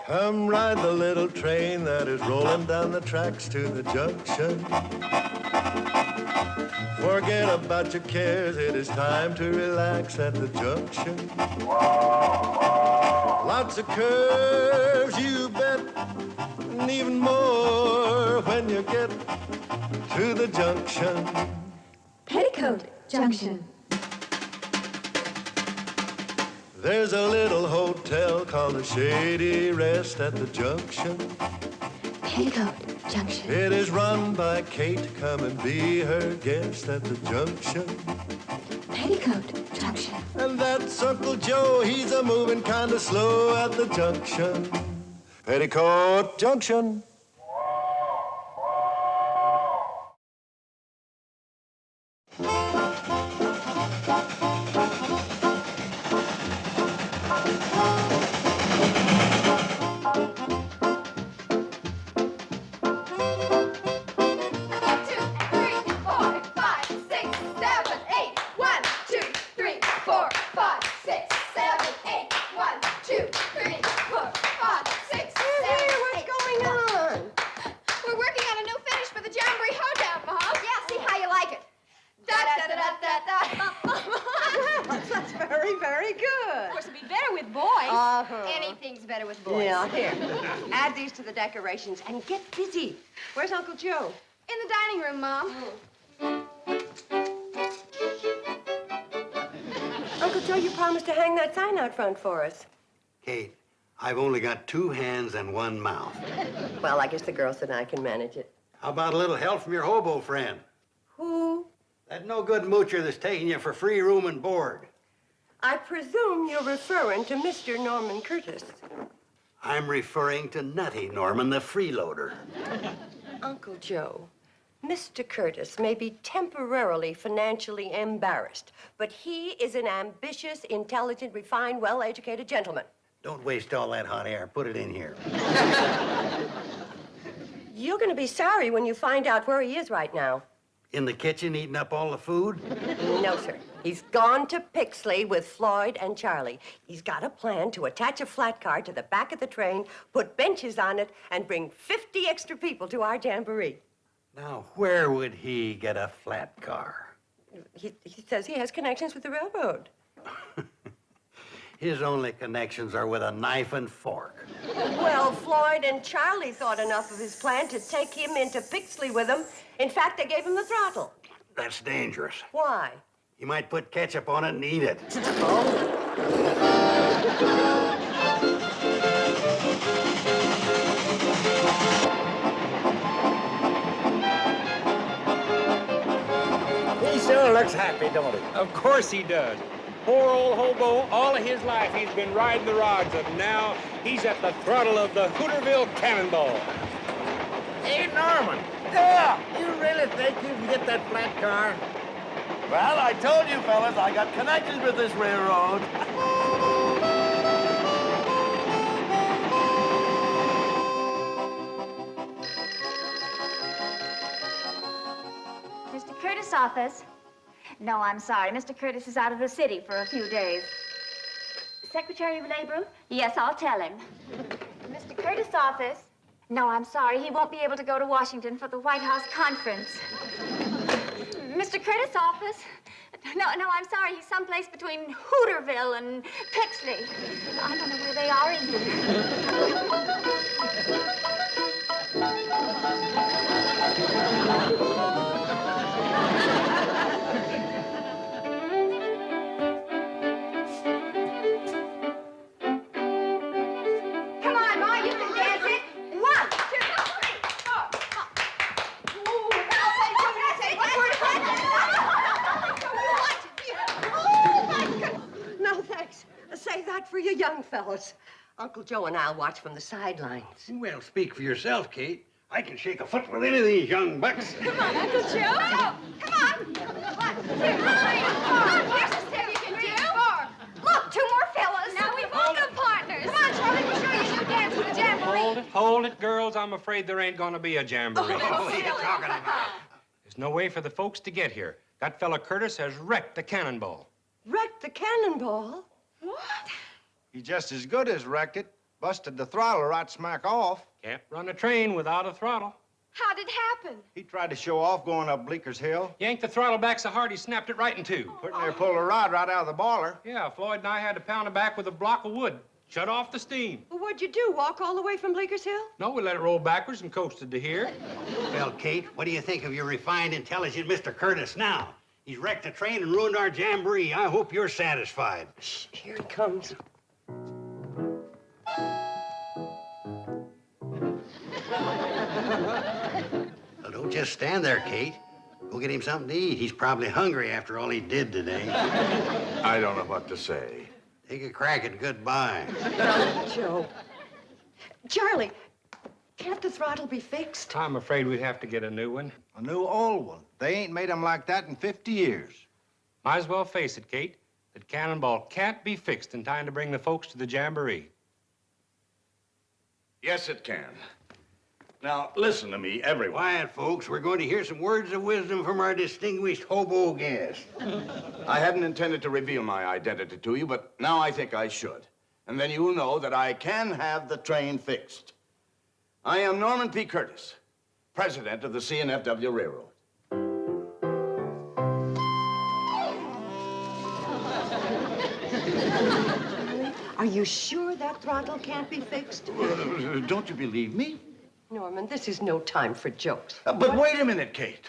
Come ride the little train that is rolling down the tracks to the junction. Forget about your cares, it is time to relax at the junction. Lots of curves, you bet, and even more when you get to the junction. Petticoat Junction. There's a little hotel called the Shady Rest at the junction. Petticoat Junction. It is run by Kate. Come and be her guest at the junction. Petticoat Junction. And that's Uncle Joe. He's a moving kind of slow at the junction. Petticoat Junction. Anything's better with boys. Yeah, here. Add these to the decorations and get busy. Where's Uncle Joe? In the dining room, Mom. Uncle Joe, you promised to hang that sign out front for us. Kate, I've only got 2 hands and 1 mouth. Well, I guess the girls and I can manage it. How about a little help from your hobo friend? Who? That no-good moocher that's taking you for free room and board. I presume you're referring to Mr. Norman Curtis. I'm referring to Nutty Norman, the freeloader. Uncle Joe, Mr. Curtis may be temporarily financially embarrassed, but he is an ambitious, intelligent, refined, well-educated gentleman. Don't waste all that hot air. Put it in here. You're going to be sorry when you find out where he is right now. In the kitchen eating up all the food? No, sir. He's gone to Pixley with Floyd and Charlie. He's got a plan to attach a flat car to the back of the train, put benches on it, and bring 50 extra people to our Jamboree. Now, where would he get a flat car? He says he has connections with the railroad. His only connections are with a knife and fork. Well, Floyd and Charlie thought enough of his plan to take him into Pixley with them. In fact, they gave him the throttle. That's dangerous. Why? You might put ketchup on it and eat it. He sure looks happy, don't he? Of course he does. Poor old hobo, all of his life he's been riding the rods, and now he's at the throttle of the Hooterville Cannonball. Hey, Norman. Yeah. You really think you can get that flat car? Well, I told you, fellas, I got connections with this railroad. Mr. Curtis' office. No, I'm sorry. Mr. Curtis is out of the city for a few days. Secretary of Labor? Yes, I'll tell him. Mr. Curtis' office. No, I'm sorry. He won't be able to go to Washington for the White House conference. Mr. Curtis' office. No, I'm sorry. He's someplace between Hooterville and Pixley. I don't know where they are either. For you young fellows. Uncle Joe and I'll watch from the sidelines. Well, speak for yourself, Kate. I can shake a foot with any of these young bucks. Come on, Uncle Joe. Come on. 1, 2, 3, 4. Here's a step you can do. 4. Look, 2 more fellas. Now we've all got partners. Come on, Charlie, we'll show you a new dance for the Jamboree. Hold it, girls. I'm afraid there ain't gonna be a Jamboree. What are you talking about? There's no way for the folks to get here. That fella Curtis has wrecked the Cannonball. Wrecked the Cannonball? What? He just as good as wrecked it. Busted the throttle right smack off. Can't run a train without a throttle. How'd it happen? He tried to show off going up Bleeker's Hill. Yanked the throttle back so hard he snapped it right in two. Putting there pulled a rod right out of the boiler. Yeah, Floyd and I had to pound it back with a block of wood. Shut off the steam. Well, what'd you do, walk all the way from Bleeker's Hill? No, we let it roll backwards and coasted to here. Well, Kate, what do you think of your refined, intelligent Mr. Curtis now? He's wrecked the train and ruined our jamboree. I hope you're satisfied. Shh, here he comes. Well, don't just stand there, Kate. Go get him something to eat. He's probably hungry after all he did today. I don't know what to say. Take a crack at goodbye. Joe. Charlie, can't the throttle be fixed? I'm afraid we'd have to get a new one. A new old one. They ain't made them like that in 50 years. Might as well face it, Kate, that Cannonball can't be fixed in time to bring the folks to the jamboree. Yes, it can. Now, listen to me, everyone. Quiet, folks. We're going to hear some words of wisdom from our distinguished hobo guest. I hadn't intended to reveal my identity to you, but now I think I should. And then you'll know that I can have the train fixed. I am Norman P. Curtis, president of the C&FW Railroad. Are you sure that throttle can't be fixed? Don't you believe me? Norman, this is no time for jokes. But wait a minute, Kate.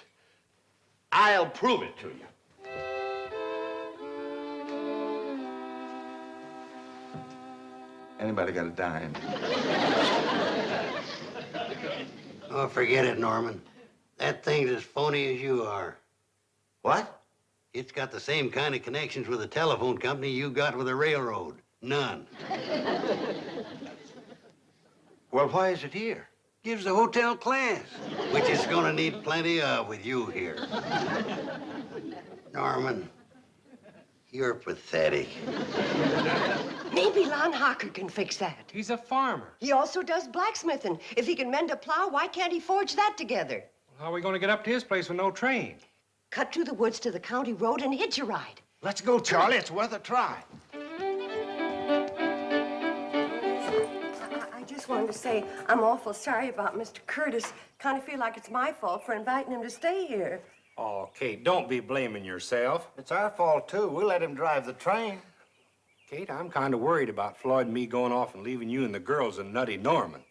I'll prove it to you. Anybody got a dime? Oh, forget it, Norman. That thing's as phony as you are. What? It's got the same kind of connections with the telephone company you got with the railroad. None. Well, why is it here? Gives the hotel class, which it's gonna need plenty of with you here. Norman, you're pathetic. Maybe Lon Hocker can fix that. He's a farmer. He also does blacksmithing. If he can mend a plow, why can't he forge that together? How are we going to get up to his place with no train? Cut through the woods to the county road and hitch a ride. Let's go, Charlie. It's worth a try. I just wanted to say I'm awful sorry about Mr. Curtis. Kind of feel like it's my fault for inviting him to stay here. Oh, Kate, don't be blaming yourself. It's our fault, too. We let him drive the train. Kate, I'm kind of worried about Floyd and me going off and leaving you and the girls and Nutty Norman.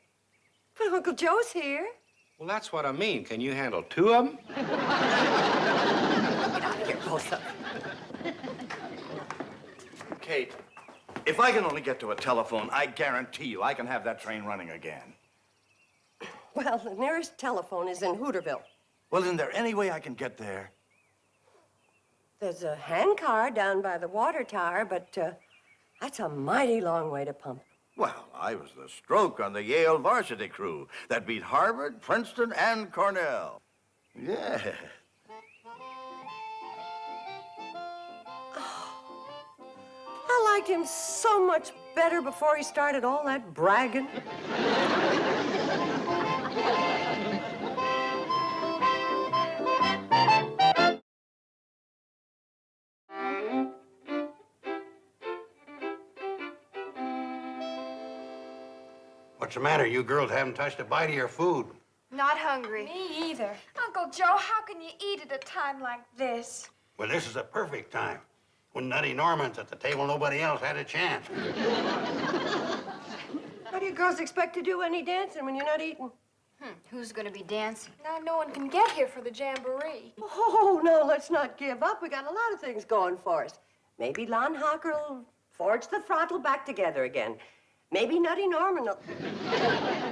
But Uncle Joe's here. Well, that's what I mean. Can you handle two of them? Get out of here, both of them. Kate, if I can only get to a telephone, I guarantee you I can have that train running again. Well, the nearest telephone is in Hooterville. Well, isn't there any way I can get there? There's a handcar down by the water tower, but that's a mighty long way to pump. Well, I was the stroke on the Yale varsity crew that beat Harvard, Princeton, and Cornell. Yeah. I liked him so much better before he started all that bragging. What's the matter? You girls haven't touched a bite of your food. Not hungry. Me either. Uncle Joe, how can you eat at a time like this? Well, this is a perfect time. When Nutty Norman's at the table, nobody else had a chance. How do you girls expect to do any dancing when you're not eating? Who's gonna be dancing? Now no one can get here for the jamboree. Oh, no, let's not give up. We got a lot of things going for us. Maybe Lon Hocker will forge the throttle back together again. Maybe Nutty Norman will...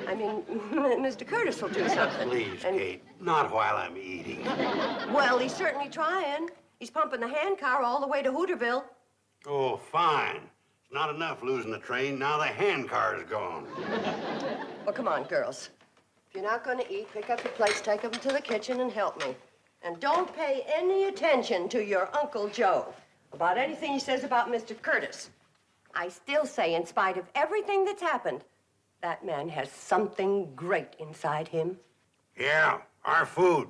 Mr. Curtis will do something. Please, Kate, not while I'm eating. Well, he's certainly trying. He's pumping the handcar all the way to Hooterville. Oh, fine. It's not enough losing the train. Now the handcar's gone. Well, come on, girls. If you're not going to eat, pick up your plates, take them to the kitchen, and help me. And don't pay any attention to your Uncle Joe about anything he says about Mr. Curtis. I still say, in spite of everything that's happened, that man has something great inside him. Yeah, our food.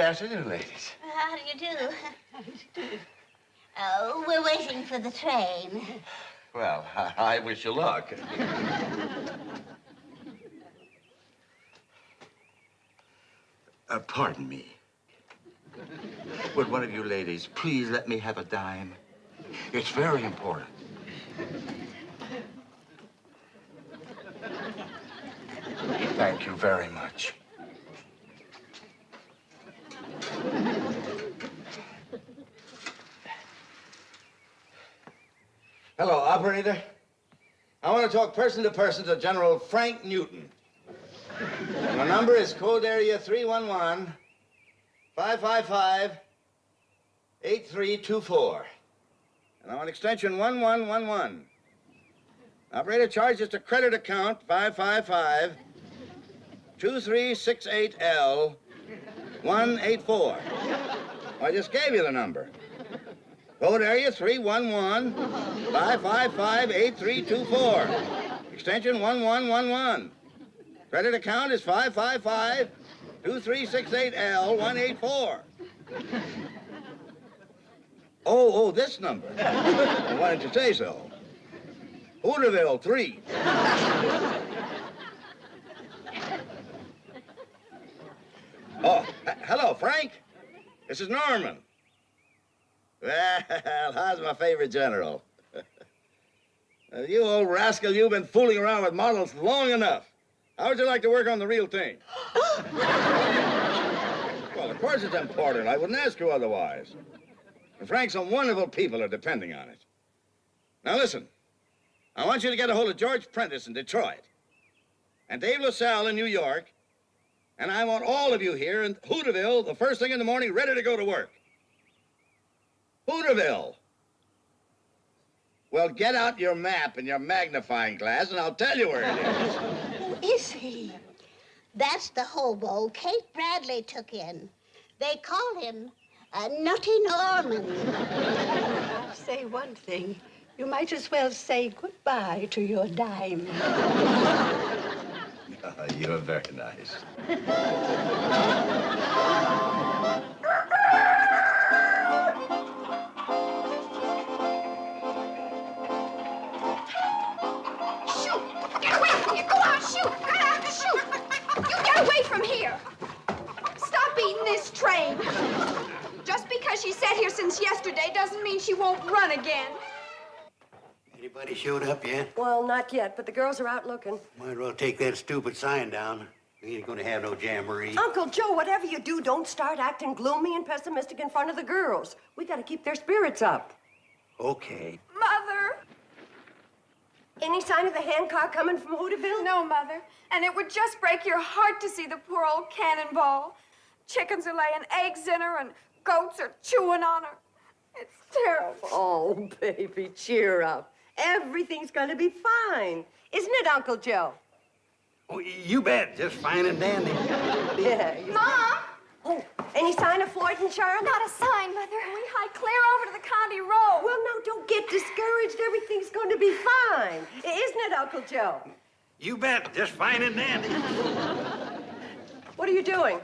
afternoon, ladies. How do you do? Oh, we're waiting for the train. Well, I wish you luck. Pardon me. Would one of you ladies please let me have a dime? It's very important. Thank you very much. Hello, operator. I want to talk person to person to General Frank Newton. And the number is code area 311-555-8324. And I want extension 1111. Operator, charge just a credit account 555-2368L-184. I just gave you the number. Code area 311-555-8324. Extension 1111. Credit account is 555-2368L-184. Oh, this number. Well, why didn't you say so? Hooterville 3. Oh, hello, Frank. This is Norman. Well, how's my favorite general? You old rascal, you've been fooling around with models long enough. How would you like to work on the real thing? Well, of course it's important. I wouldn't ask you otherwise. And Frank, some wonderful people are depending on it. Now listen, I want you to get a hold of George Prentice in Detroit and Dave LaSalle in New York, and I want all of you here in Hooterville the first thing in the morning ready to go to work. Hooterville. Well, get out your map and your magnifying glass, and I'll tell you where it is. Who is he? That's the hobo Kate Bradley took in. They call him Nutty Norman. I'll say one thing. You might as well say goodbye to your dime. You're very nice. From here. Stop eating this train. Just because she sat here since yesterday doesn't mean she won't run again. Anybody showed up yet? Well, not yet, but the girls are out looking. Might as well take that stupid sign down. We ain't gonna have no jamboree. Uncle Joe, whatever you do, don't start acting gloomy and pessimistic in front of the girls. We gotta keep their spirits up. Okay. Mother! Any sign of the handcar coming from Hooterville? No, Mother. And it would just break your heart to see the poor old Cannonball. Chickens are laying eggs in her and goats are chewing on her. It's terrible. Oh, baby, cheer up. Everything's gonna be fine. Isn't it, Uncle Joe? Oh, you bet. Just fine and dandy. Yeah. Mom! Oh, any sign of Floyd and Charlie? Not a sign, Mother. We hiked clear over to the county road. Well, now, don't get discouraged. Everything's going to be fine. Isn't it, Uncle Joe? You bet. Just fine and dandy. What are you doing?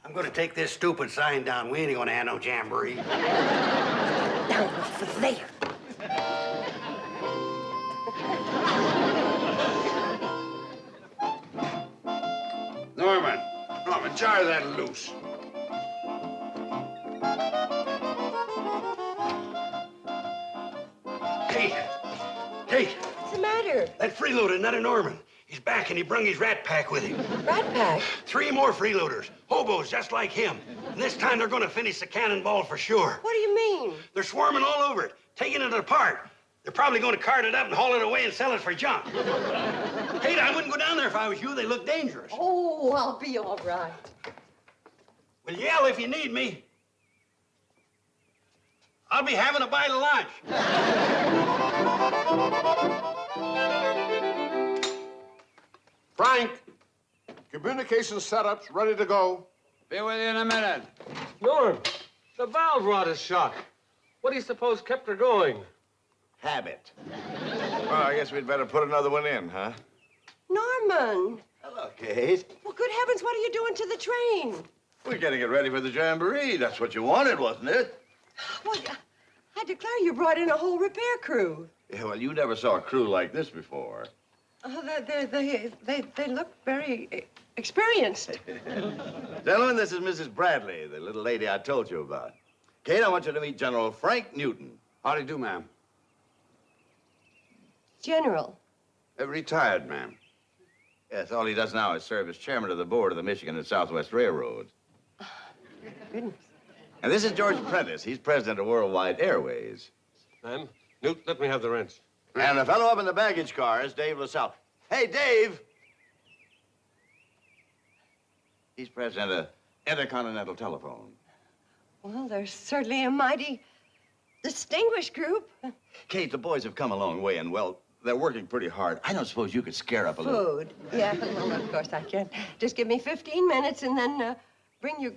I'm gonna take this stupid sign down. We ain't gonna have no jamboree. Down for there. Norman, jar that loose. Kate! What's the matter? That freeloader, Nutty Norman. He's back and he brung his rat pack with him. Rat pack? 3 more freeloaders, hobos just like him. And this time they're gonna finish the Cannonball for sure. What do you mean? They're swarming all over it, taking it apart. They're probably gonna cart it up and haul it away and sell it for junk. Kate, I wouldn't go down there if I was you. They look dangerous. Oh, I'll be all right. Well, yell if you need me. I'll be having a bite of lunch. Frank, communication setups ready to go. Be with you in a minute. Norm, the valve rod is shot. What do you suppose kept her going? Habit. Well, I guess we'd better put another one in, huh? Norman. Hello, Kate. Well, good heavens, what are you doing to the train? We're getting it ready for the Jamboree. That's what you wanted, wasn't it? Well, I declare you brought in a whole repair crew. Yeah, well, you never saw a crew like this before. Oh, they look very experienced. Gentlemen, this is Mrs. Bradley, the little lady I told you about. Kate, I want you to meet General Frank Newton. How do you do, ma'am? General. Retired, ma'am. Yes, all he does now is serve as chairman of the board of the Michigan and Southwest Railroad. Goodness. And this is George Prentice. He's president of Worldwide Airways. Ma'am, Newt, let me have the wrench. And the fellow up in the baggage car is Dave LaSalle. Hey, Dave! He's president of Intercontinental Telephone. Well, they're certainly a mighty distinguished group. Kate, the boys have come a long way, and, well, they're working pretty hard. I don't suppose you could scare up a little. Food. Yeah, well, of course I can. Just give me 15 minutes and then bring your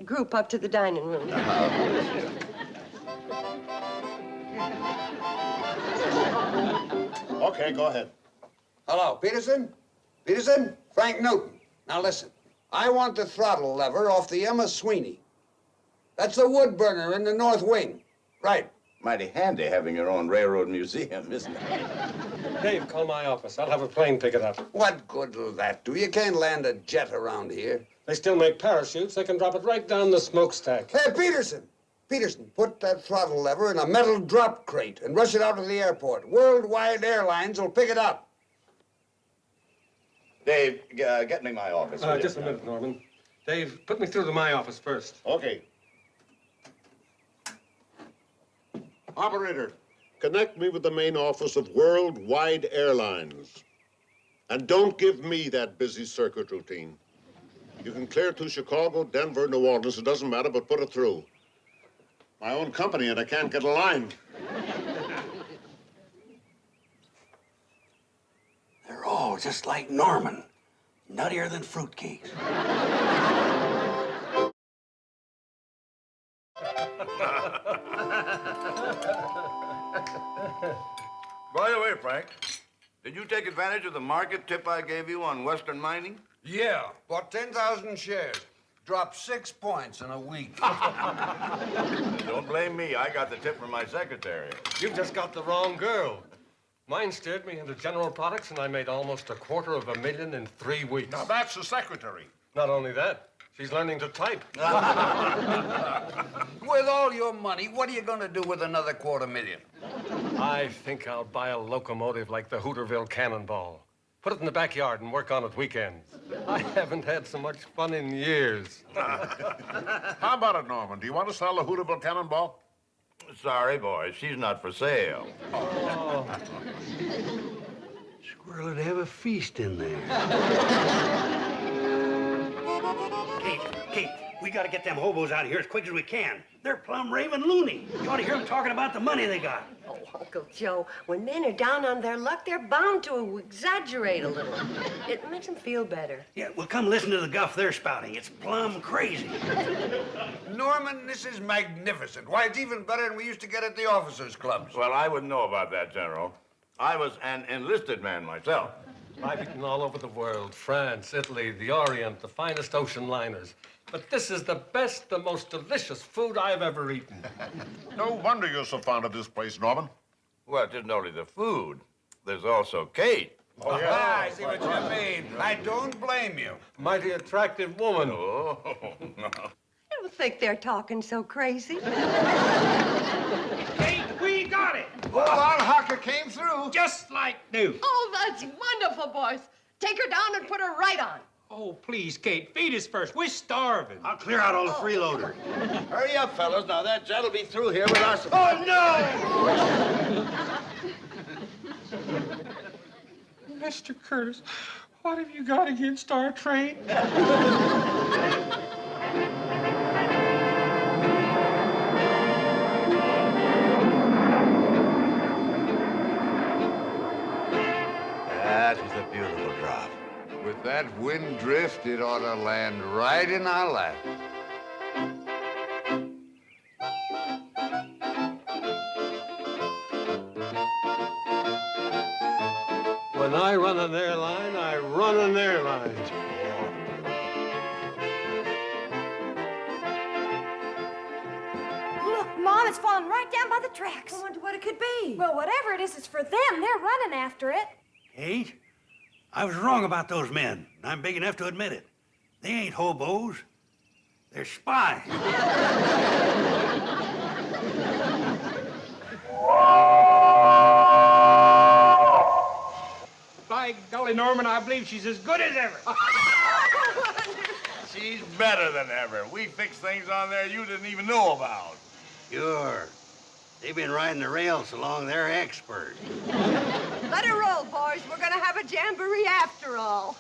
group up to the dining room. Okay, go ahead. Hello, Peterson? Peterson? Frank Newton. Now listen, I want the throttle lever off the Emma Sweeney. That's the wood burner in the north wing. Right. Mighty handy having your own railroad museum, isn't it? Dave, call my office. I'll have a plane pick it up. What good will that do? You can't land a jet around here. They still make parachutes. They can drop it right down the smokestack. Hey, Peterson! Peterson, put that throttle lever in a metal drop crate and rush it out to the airport. Worldwide Airlines will pick it up. Dave, get me my office. Just a minute, Norman. Dave, put me through to my office first. Okay. Operator, connect me with the main office of Worldwide Airlines. And don't give me that busy circuit routine. You can clear to Chicago, Denver, New Orleans. It doesn't matter, but put it through. My own company, and I can't get a line. They're all just like Norman. Nuttier than fruitcakes. By the way, Frank, did you take advantage of the market tip I gave you on Western mining? Yeah, bought 10,000 shares. Dropped 6 points in a week. Don't blame me. I got the tip from my secretary. You've just got the wrong girl. Mine steered me into General Products, and I made almost $250,000 in 3 weeks. Now, that's the secretary. Not only that, she's learning to type. With all your money, what are you going to do with another $250,000? I think I'll buy a locomotive like the Hooterville Cannonball. Put it in the backyard and work on it weekends. I haven't had so much fun in years. How about it, Norman? Do you want to sell the Hooterville Cannonball? Sorry, boys. She's not for sale. Oh. Squirrel would have a feast in there. Kate, we gotta get them hobos out of here as quick as we can. They're plumb raving loony. You ought to hear them talking about the money they got. Oh, Uncle Joe, when men are down on their luck, they're bound to exaggerate a little. It makes them feel better. Yeah, well, come listen to the guff they're spouting. It's plumb crazy. Norman, this is magnificent. Why, it's even better than we used to get at the officers' clubs. Well, I wouldn't know about that, General. I was an enlisted man myself. I've eaten all over the world, France, Italy, the Orient, the finest ocean liners. But this is the best, the most delicious food I've ever eaten. No wonder you're so fond of this place, Norman. Well, it isn't only the food. There's also Kate. Oh, yeah. I see what you mean. I don't blame you. Mighty attractive woman. Oh, no. I don't think they're talking so crazy. Kate, we got it. Hold on, Harker came through. Just like new. Oh, that's wonderful, boys. Take her down and put her right on. Oh, please, Kate, feed us first. We're starving. I'll clear out all the freeloaders. Hurry up, fellas. Now, that jet'll be through here with us. Oh, no! Mr. Curtis, what have you got against our train? That was a beautiful drop. With that wind drift, it ought to land right in our lap. When I run an airline, I run an airline. one that's fallen right down by the tracks. I wonder what it could be. Well, whatever it is, it's for them. They're running after it. Kate, I was wrong about those men. I'm big enough to admit it. They ain't hobos. They're spies. By golly, Norman, I believe she's as good as ever. She's better than ever. We fixed things on there you didn't even know about. Sure. They've been riding the rails so long, they're expert. Let her roll, boys. We're gonna have a jamboree after all.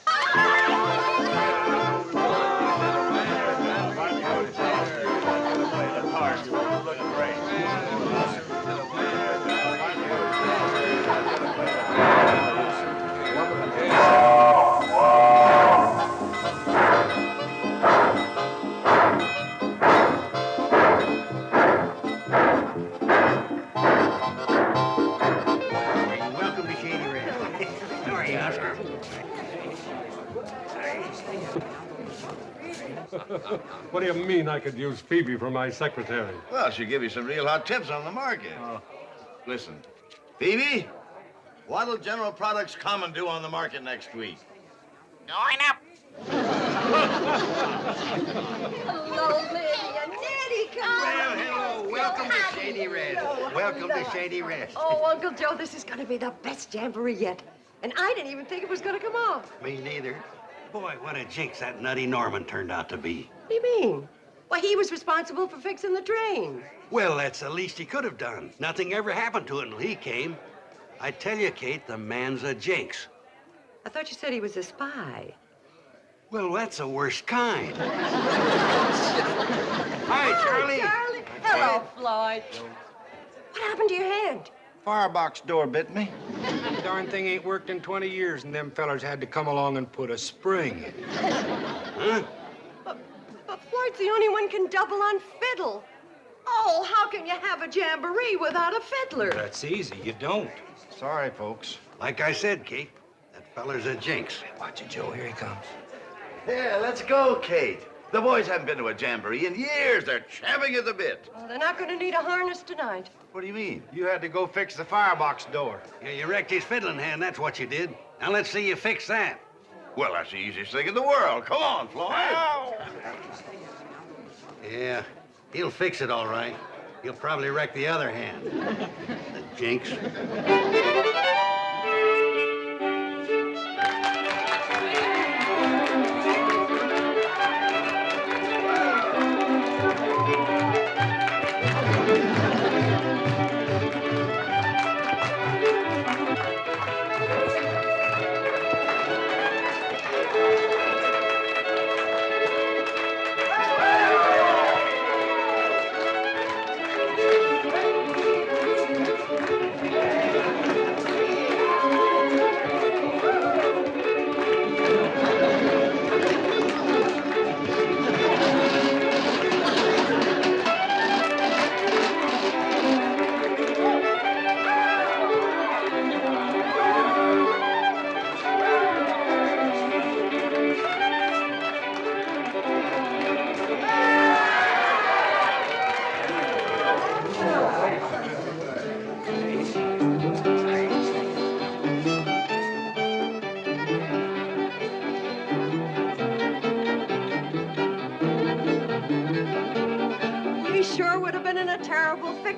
Welcome to Shady Rest. How are you, Oscar? What do you mean I could use Phoebe for my secretary? Well, she'll give you some real hot tips on the market. Listen, Phoebe, what'll General Products come and do on the market next week? Going up. Hello, Lydia. Nettie, come Well, hello. Welcome to Shady Rest. Welcome to Shady Rest. Oh, Uncle Joe, this is gonna be the best jamboree yet. And I didn't even think it was gonna come off. Me neither. Boy, what a jinx that nutty Norman turned out to be. What do you mean? Why, he was responsible for fixing the train. Well, that's the least he could have done. Nothing ever happened to it until he came. I tell you, Kate, the man's a jinx. I thought you said he was a spy. Well, that's the worst kind. Hi, Charlie. Charlie. Hello, Floyd. What happened to your hand? Firebox door bit me. The darn thing ain't worked in 20 years, and them fellers had to come along and put a spring in it. Huh? But Floyd's the only one can double on fiddle. Oh, how can you have a jamboree without a fiddler? That's easy. You don't. Sorry, folks. Like I said, Kate, that feller's a jinx. Watch it, Joe. Here he comes. Yeah, let's go, Kate. The boys haven't been to a jamboree in years. They're champing at the bit. Well, they're not gonna need a harness tonight. What do you mean? You had to go fix the firebox door. Yeah, you wrecked his fiddling hand, that's what you did. Now let's see you fix that. Well, that's the easiest thing in the world. Come on, Floyd. Yeah, he'll fix it all right. He'll probably wreck the other hand. The jinx.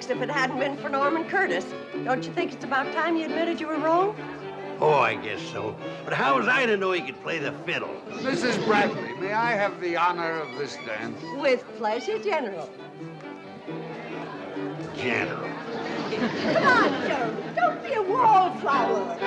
If it hadn't been for Norman Curtis. Don't you think it's about time you admitted you were wrong? Oh, I guess so. But how was I to know he could play the fiddle? Mrs. Bradley, may I have the honor of this dance? With pleasure, General. General. Come on, Joe. Don't be a wallflower.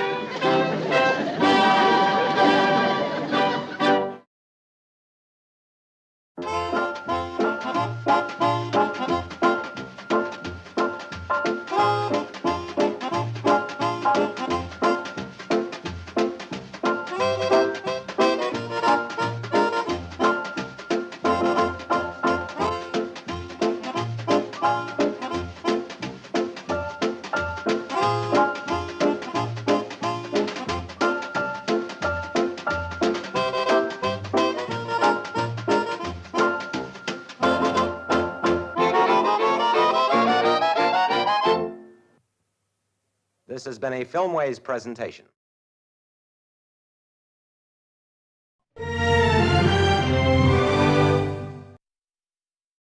This has been a Filmways presentation.